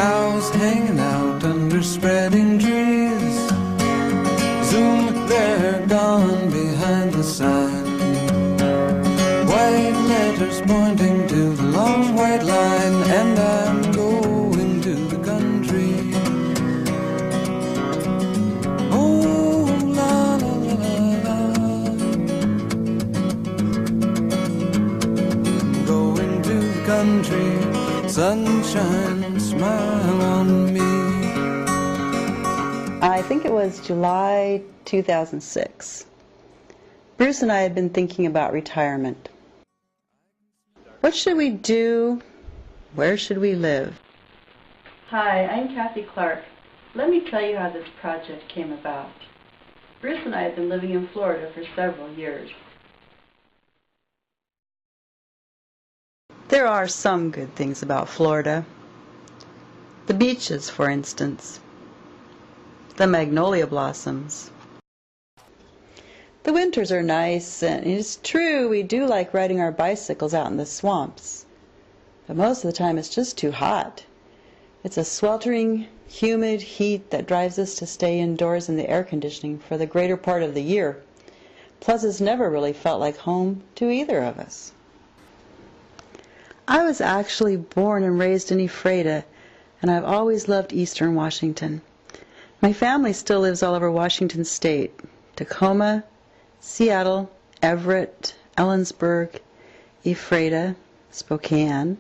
cows hanging out under spreading trees. Zoom, they're gone behind the sign. White letters pointing to the long white line, and I'm going to the country. Oh, la la la la la. Going to the country, sunshine, smile on me. I think it was July 2006. Bruce and I had been thinking about retirement. What should we do? Where should we live? Hi, I'm Kathy Clark. Let me tell you how this project came about. Bruce and I have been living in Florida for several years. There are some good things about Florida. The beaches, for instance. The magnolia blossoms. The winters are nice, and it's true we do like riding our bicycles out in the swamps. But most of the time it's just too hot. It's a sweltering, humid heat that drives us to stay indoors in the air conditioning for the greater part of the year. Plus, it's never really felt like home to either of us. I was actually born and raised in Ephrata, and I've always loved eastern Washington. My family still lives all over Washington State: Tacoma, Seattle, Everett, Ellensburg, Ephrata, Spokane.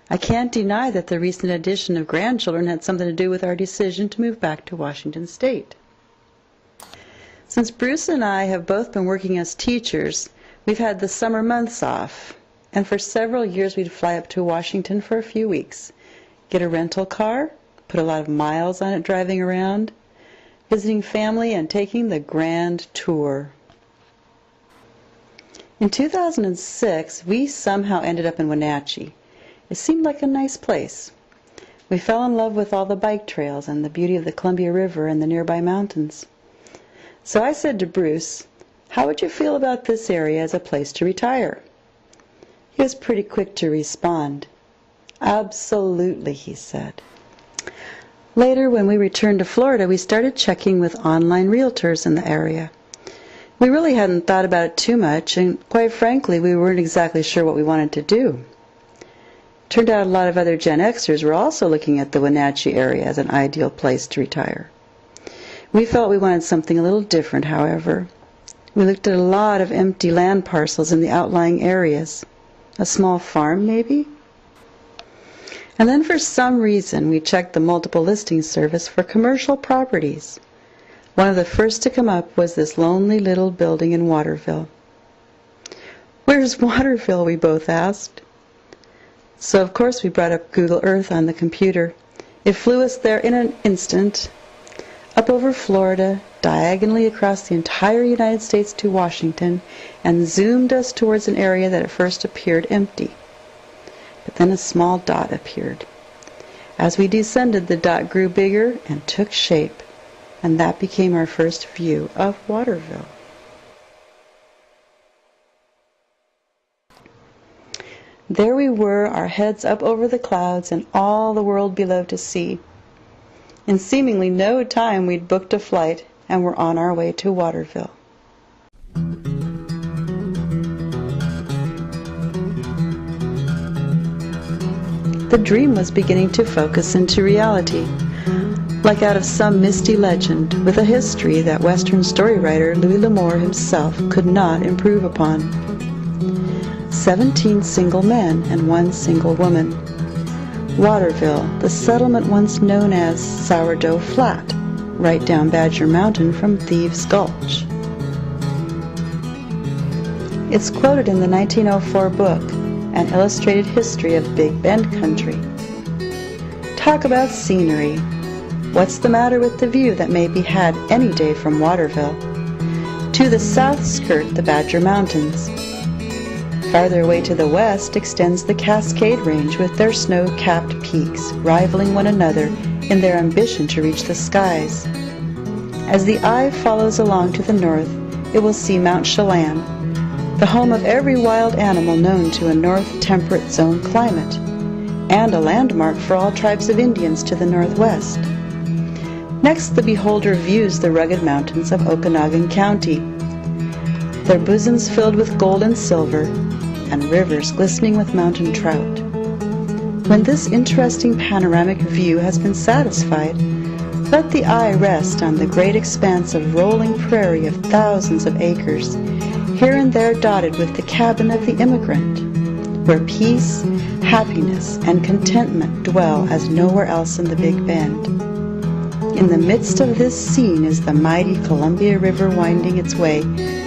I can't deny that the recent addition of grandchildren had something to do with our decision to move back to Washington State. Since Bruce and I have both been working as teachers, we've had the summer months off, and for several years we'd fly up to Washington for a few weeks, get a rental car, put a lot of miles on it driving around, visiting family, and taking the grand tour. In 2006, we somehow ended up in Wenatchee. It seemed like a nice place. We fell in love with all the bike trails and the beauty of the Columbia River and the nearby mountains. So I said to Bruce, "How would you feel about this area as a place to retire?" He was pretty quick to respond. "Absolutely," he said. Later, when we returned to Florida, we started checking with online realtors in the area. We really hadn't thought about it too much, and quite frankly, we weren't exactly sure what we wanted to do. Turned out a lot of other Gen Xers were also looking at the Wenatchee area as an ideal place to retire. We felt we wanted something a little different, however. We looked at a lot of empty land parcels in the outlying areas. A small farm, maybe? And then for some reason, we checked the multiple listing service for commercial properties. One of the first to come up was this lonely little building in Waterville. "Where's Waterville?" we both asked. So of course we brought up Google Earth on the computer. It flew us there in an instant, up over Florida, diagonally across the entire United States to Washington, and zoomed us towards an area that at first appeared empty. But then a small dot appeared. As we descended, the dot grew bigger and took shape, and that became our first view of Waterville. There we were, our heads up over the clouds and all the world below to see. In seemingly no time, we'd booked a flight and were on our way to Waterville. The dream was beginning to focus into reality, like out of some misty legend, with a history that Western story writer Louis L'Amour himself could not improve upon. 17 single men and 1 single woman. Waterville, the settlement once known as Sourdough Flat, right down Badger Mountain from Thieves Gulch. It's quoted in the 1904 book, An Illustrated History of Big Bend Country. Talk about scenery. What's the matter with the view that may be had any day from Waterville? To the south skirt the Badger Mountains. Farther away to the west extends the Cascade Range with their snow-capped peaks rivaling one another in their ambition to reach the skies. As the eye follows along to the north, it will see Mount Chelan, the home of every wild animal known to a north temperate zone climate. and a landmark for all tribes of Indians to the northwest. Next, the beholder views the rugged mountains of Okanagan County, their bosoms filled with gold and silver, and rivers glistening with mountain trout. When this interesting panoramic view has been satisfied, let the eye rest on the great expanse of rolling prairie of thousands of acres, here and there dotted with the cabin of the immigrant, where peace, happiness, and contentment dwell as nowhere else in the Big Bend. In the midst of this scene is the mighty Columbia River winding its way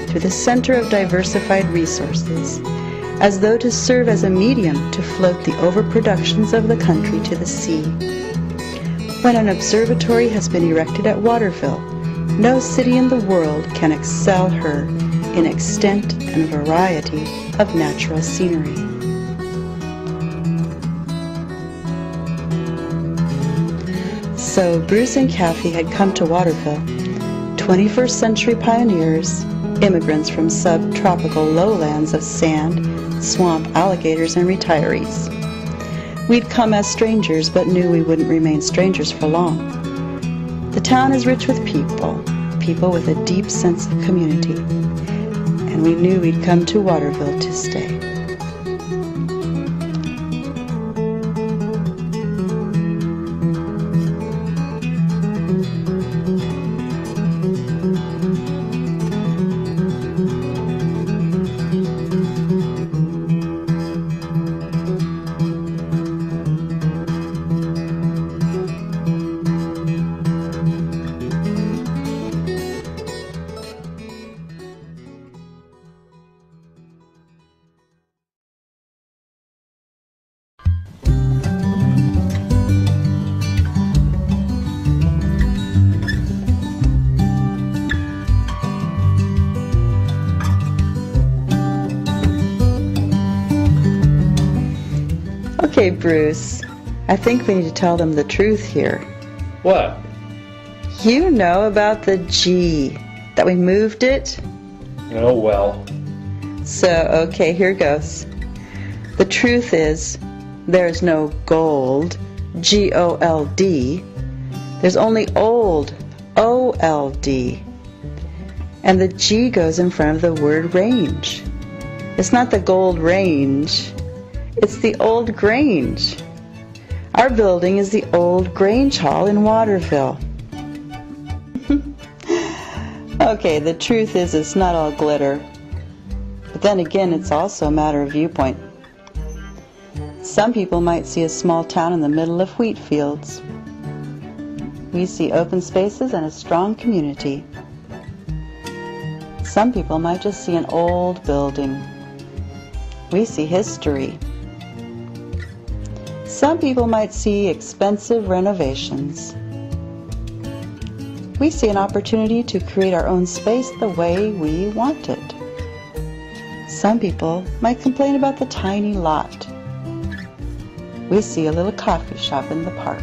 through the center of diversified resources, as though to serve as a medium to float the overproductions of the country to the sea. When an observatory has been erected at Waterville, no city in the world can excel her in extent and variety of natural scenery. So Bruce and Kathy had come to Waterville, 21st century pioneers, immigrants from subtropical lowlands of sand, swamp, alligators, and retirees. We'd come as strangers, but knew we wouldn't remain strangers for long. The town is rich with people with a deep sense of community, and we knew we'd come to Waterville to stay. Okay, Bruce, I think we need to tell them the truth here. What? You know about the G, that we moved it? Oh, well. So, okay, here goes. The truth is, there's no gold, G-O-L-D. There's only old, O-L-D. And the G goes in front of the word range. It's not the Gold Range. It's the Old Grange. Our building is the Old Grange Hall in Waterville. Okay, the truth is it's not all glitter. But then again, it's also a matter of viewpoint. Some people might see a small town in the middle of wheat fields. We see open spaces and a strong community. Some people might just see an old building. We see history. Some people might see expensive renovations. We see an opportunity to create our own space the way we want it. Some people might complain about the tiny lot. We see a little coffee shop in the park.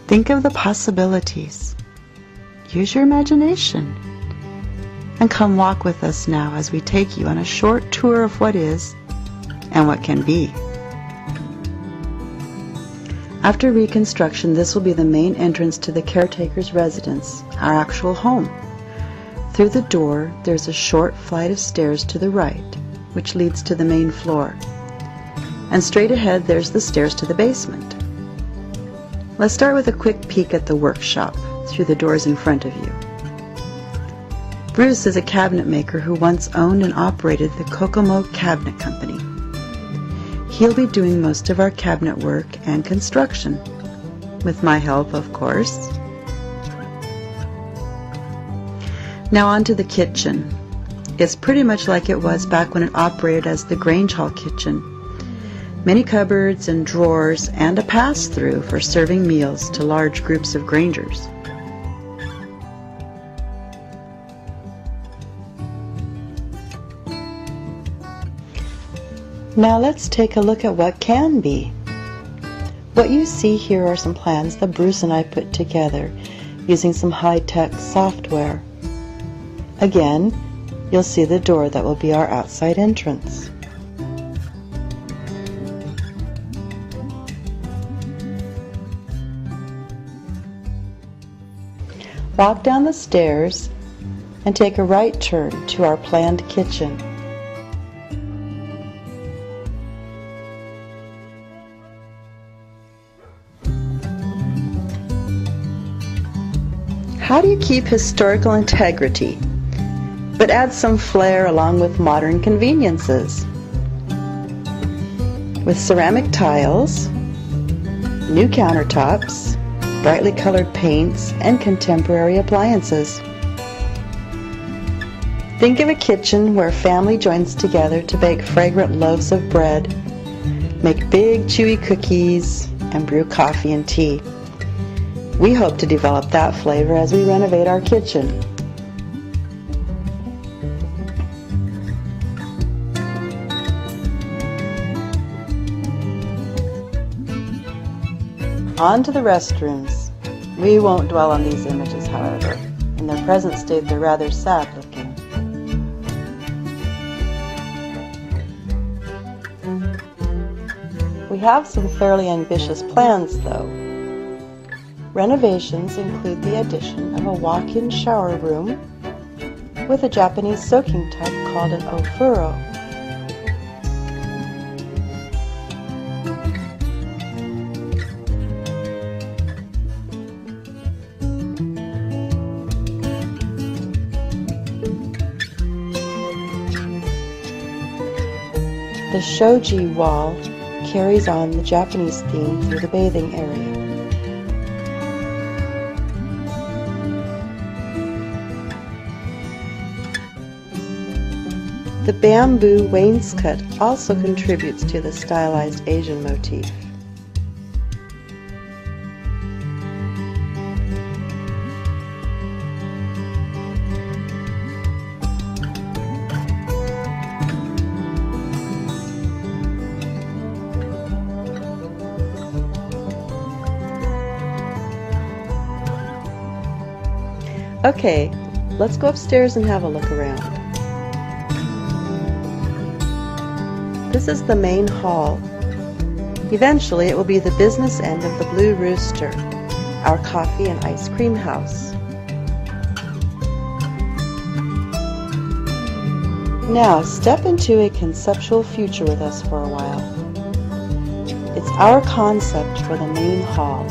Think of the possibilities. Use your imagination. And come walk with us now as we take you on a short tour of what is and what can be. After reconstruction, this will be the main entrance to the caretaker's residence, our actual home. Through the door, there's a short flight of stairs to the right, which leads to the main floor. And straight ahead, there's the stairs to the basement. Let's start with a quick peek at the workshop through the doors in front of you. Bruce is a cabinet maker who once owned and operated the Kokomo Cabinet Company. He'll be doing most of our cabinet work and construction, with my help, of course. Now on to the kitchen. It's pretty much like it was back when it operated as the Grange Hall kitchen. Many cupboards and drawers and a pass-through for serving meals to large groups of Grangers. Now let's take a look at what can be. What you see here are some plans that Bruce and I put together using some high-tech software. Again, you'll see the door that will be our outside entrance. Walk down the stairs and take a right turn to our planned kitchen. How do you keep historical integrity, but add some flair along with modern conveniences? With ceramic tiles, new countertops, brightly colored paints, and contemporary appliances. Think of a kitchen where family joins together to bake fragrant loaves of bread, make big chewy cookies, and brew coffee and tea. We hope to develop that flavor as we renovate our kitchen. On to the restrooms. We won't dwell on these images, however. In their present state, they're rather sad looking. We have some fairly ambitious plans, though. Renovations include the addition of a walk-in shower room with a Japanese soaking tub called an ofuro. The shoji wall carries on the Japanese theme through the bathing area. The bamboo wainscot also contributes to the stylized Asian motif. Okay, let's go upstairs and have a look around. This is the main hall. Eventually, it will be the business end of the Blue Rooster, our coffee and ice cream house. Now, step into a conceptual future with us for a while. It's our concept for the main hall.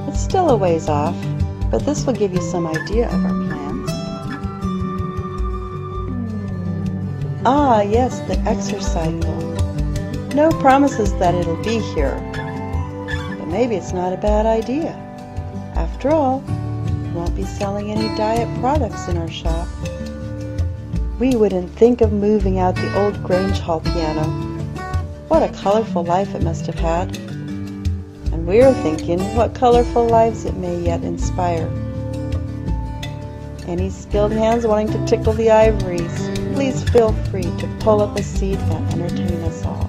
It's still a ways off, but this will give you some idea of our plans. Ah, yes, the exercycle. No promises that it'll be here, but maybe it's not a bad idea. After all, we won't be selling any diet products in our shop. We wouldn't think of moving out the old Grange Hall piano. What a colorful life it must have had. And we're thinking what colorful lives it may yet inspire. Any skilled hands wanting to tickle the ivories, please feel free to pull up a seat and entertain us all.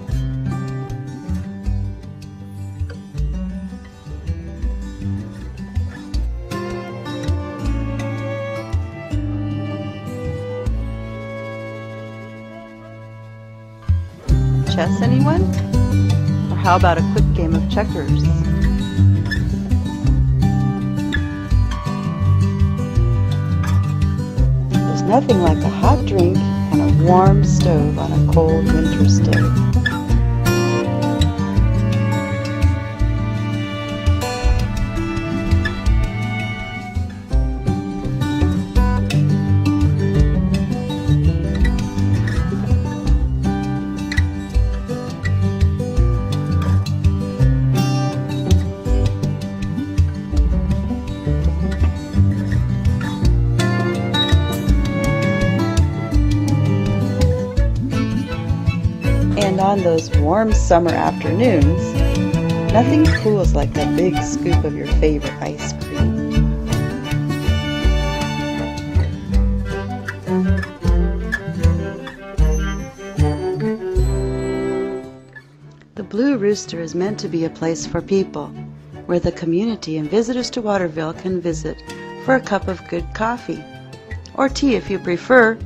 Chess, anyone? Or how about a quick game of checkers? There's nothing like a hot drink and a warm stove on a cold winter's day. And on those warm summer afternoons, nothing cools like a big scoop of your favorite ice cream. The Blue Rooster is meant to be a place for people, where the community and visitors to Waterville can visit for a cup of good coffee, or tea if you prefer,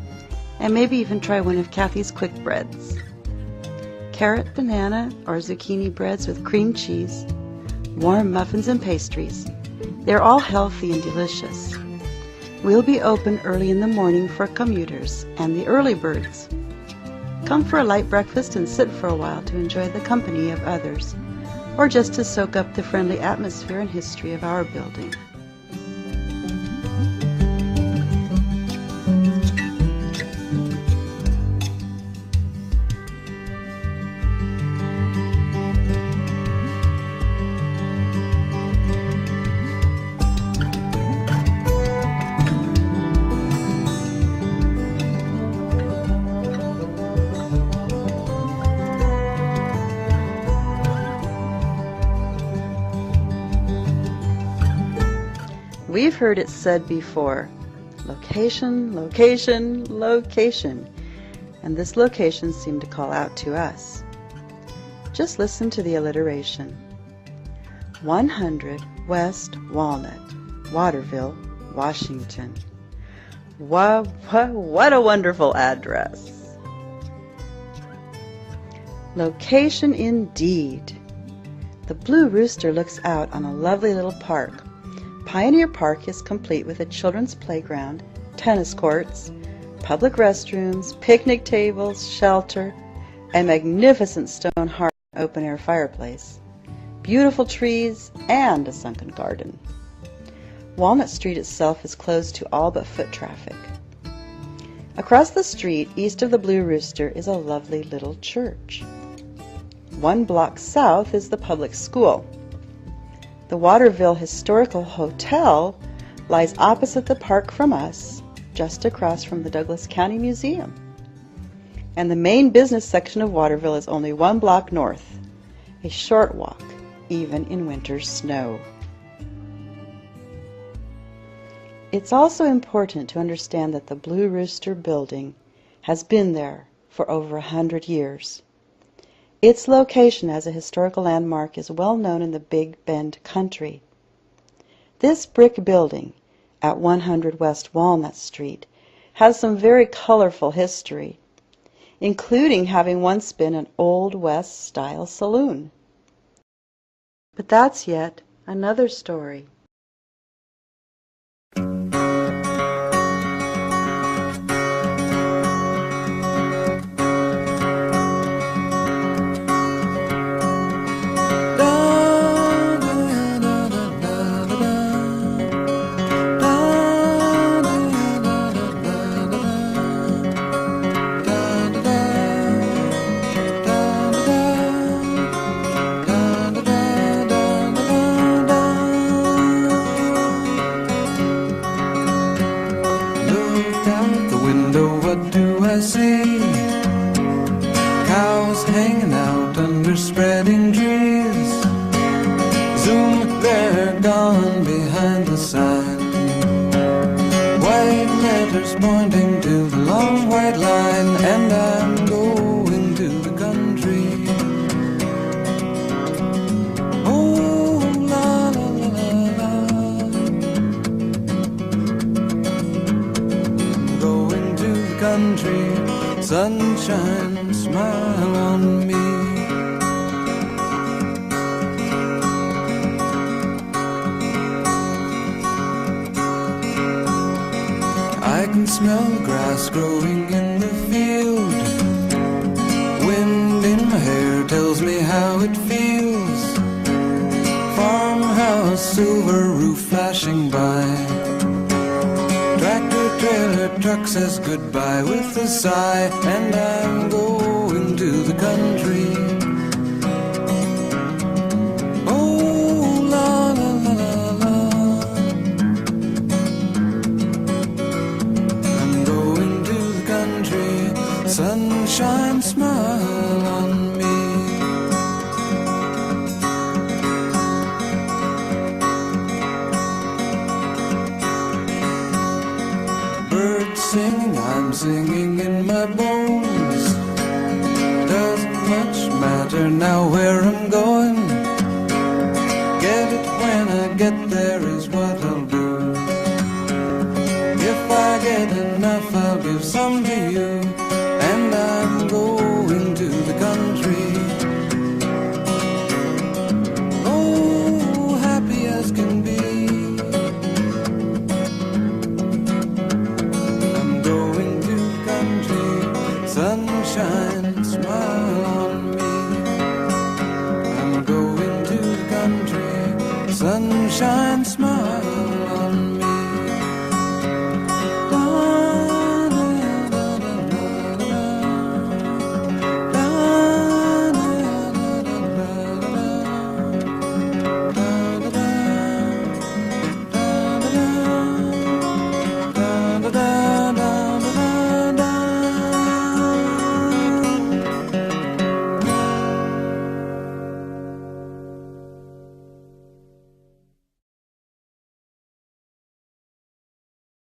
and maybe even try one of Kathy's quick breads. Carrot, banana, or zucchini breads with cream cheese, warm muffins and pastries. They're all healthy and delicious. We'll be open early in the morning for commuters and the early birds. Come for a light breakfast and sit for a while to enjoy the company of others, or just to soak up the friendly atmosphere and history of our building. We've heard it said before, location, location, location, and this location seemed to call out to us. Just listen to the alliteration. 100 West Walnut, Waterville, Washington. What a wonderful address. Location indeed. The Blue Rooster looks out on a lovely little park. Pioneer Park is complete with a children's playground, tennis courts, public restrooms, picnic tables, shelter, a magnificent stone hearth open-air fireplace, beautiful trees, and a sunken garden. Walnut Street itself is closed to all but foot traffic. Across the street, east of the Blue Rooster, is a lovely little church. 1 block south is the public school. The Waterville Historical Hotel lies opposite the park from us, just across from the Douglas County Museum. And the main business section of Waterville is only 1 block north, a short walk, even in winter's snow. It's also important to understand that the Blue Rooster building has been there for over 100 years. Its location as a historical landmark is well known in the Big Bend country. This brick building at 100 West Walnut Street has some very colorful history, including having once been an Old West-style saloon. But that's yet another story. What do I see? Cows hanging out under spreading trees. Zoom, they're gone behind the sign. White letters pointing to the long white line. And I'm going to the country. Oh, la la la la la. Going to the country, sunshine, smile on me. I can smell the grass growing in the field. Wind in my hair tells me how it feels. Farmhouse, silver roof flashing by. Tractor, trailer, truck says goodbye with a sigh. And I'm going to the country. Oh, la la la la la. I'm going to the country. Sunshine, smile on me. Birds singing, I'm singing in my bones. Doesn't much matter now where I'm going. Get it If I get enough, I'll give some to you. And I'm going to the country. Oh, happy as can be. I'm going to the country. Sunshine, smile on me. I'm going to the country. Sunshine, smile.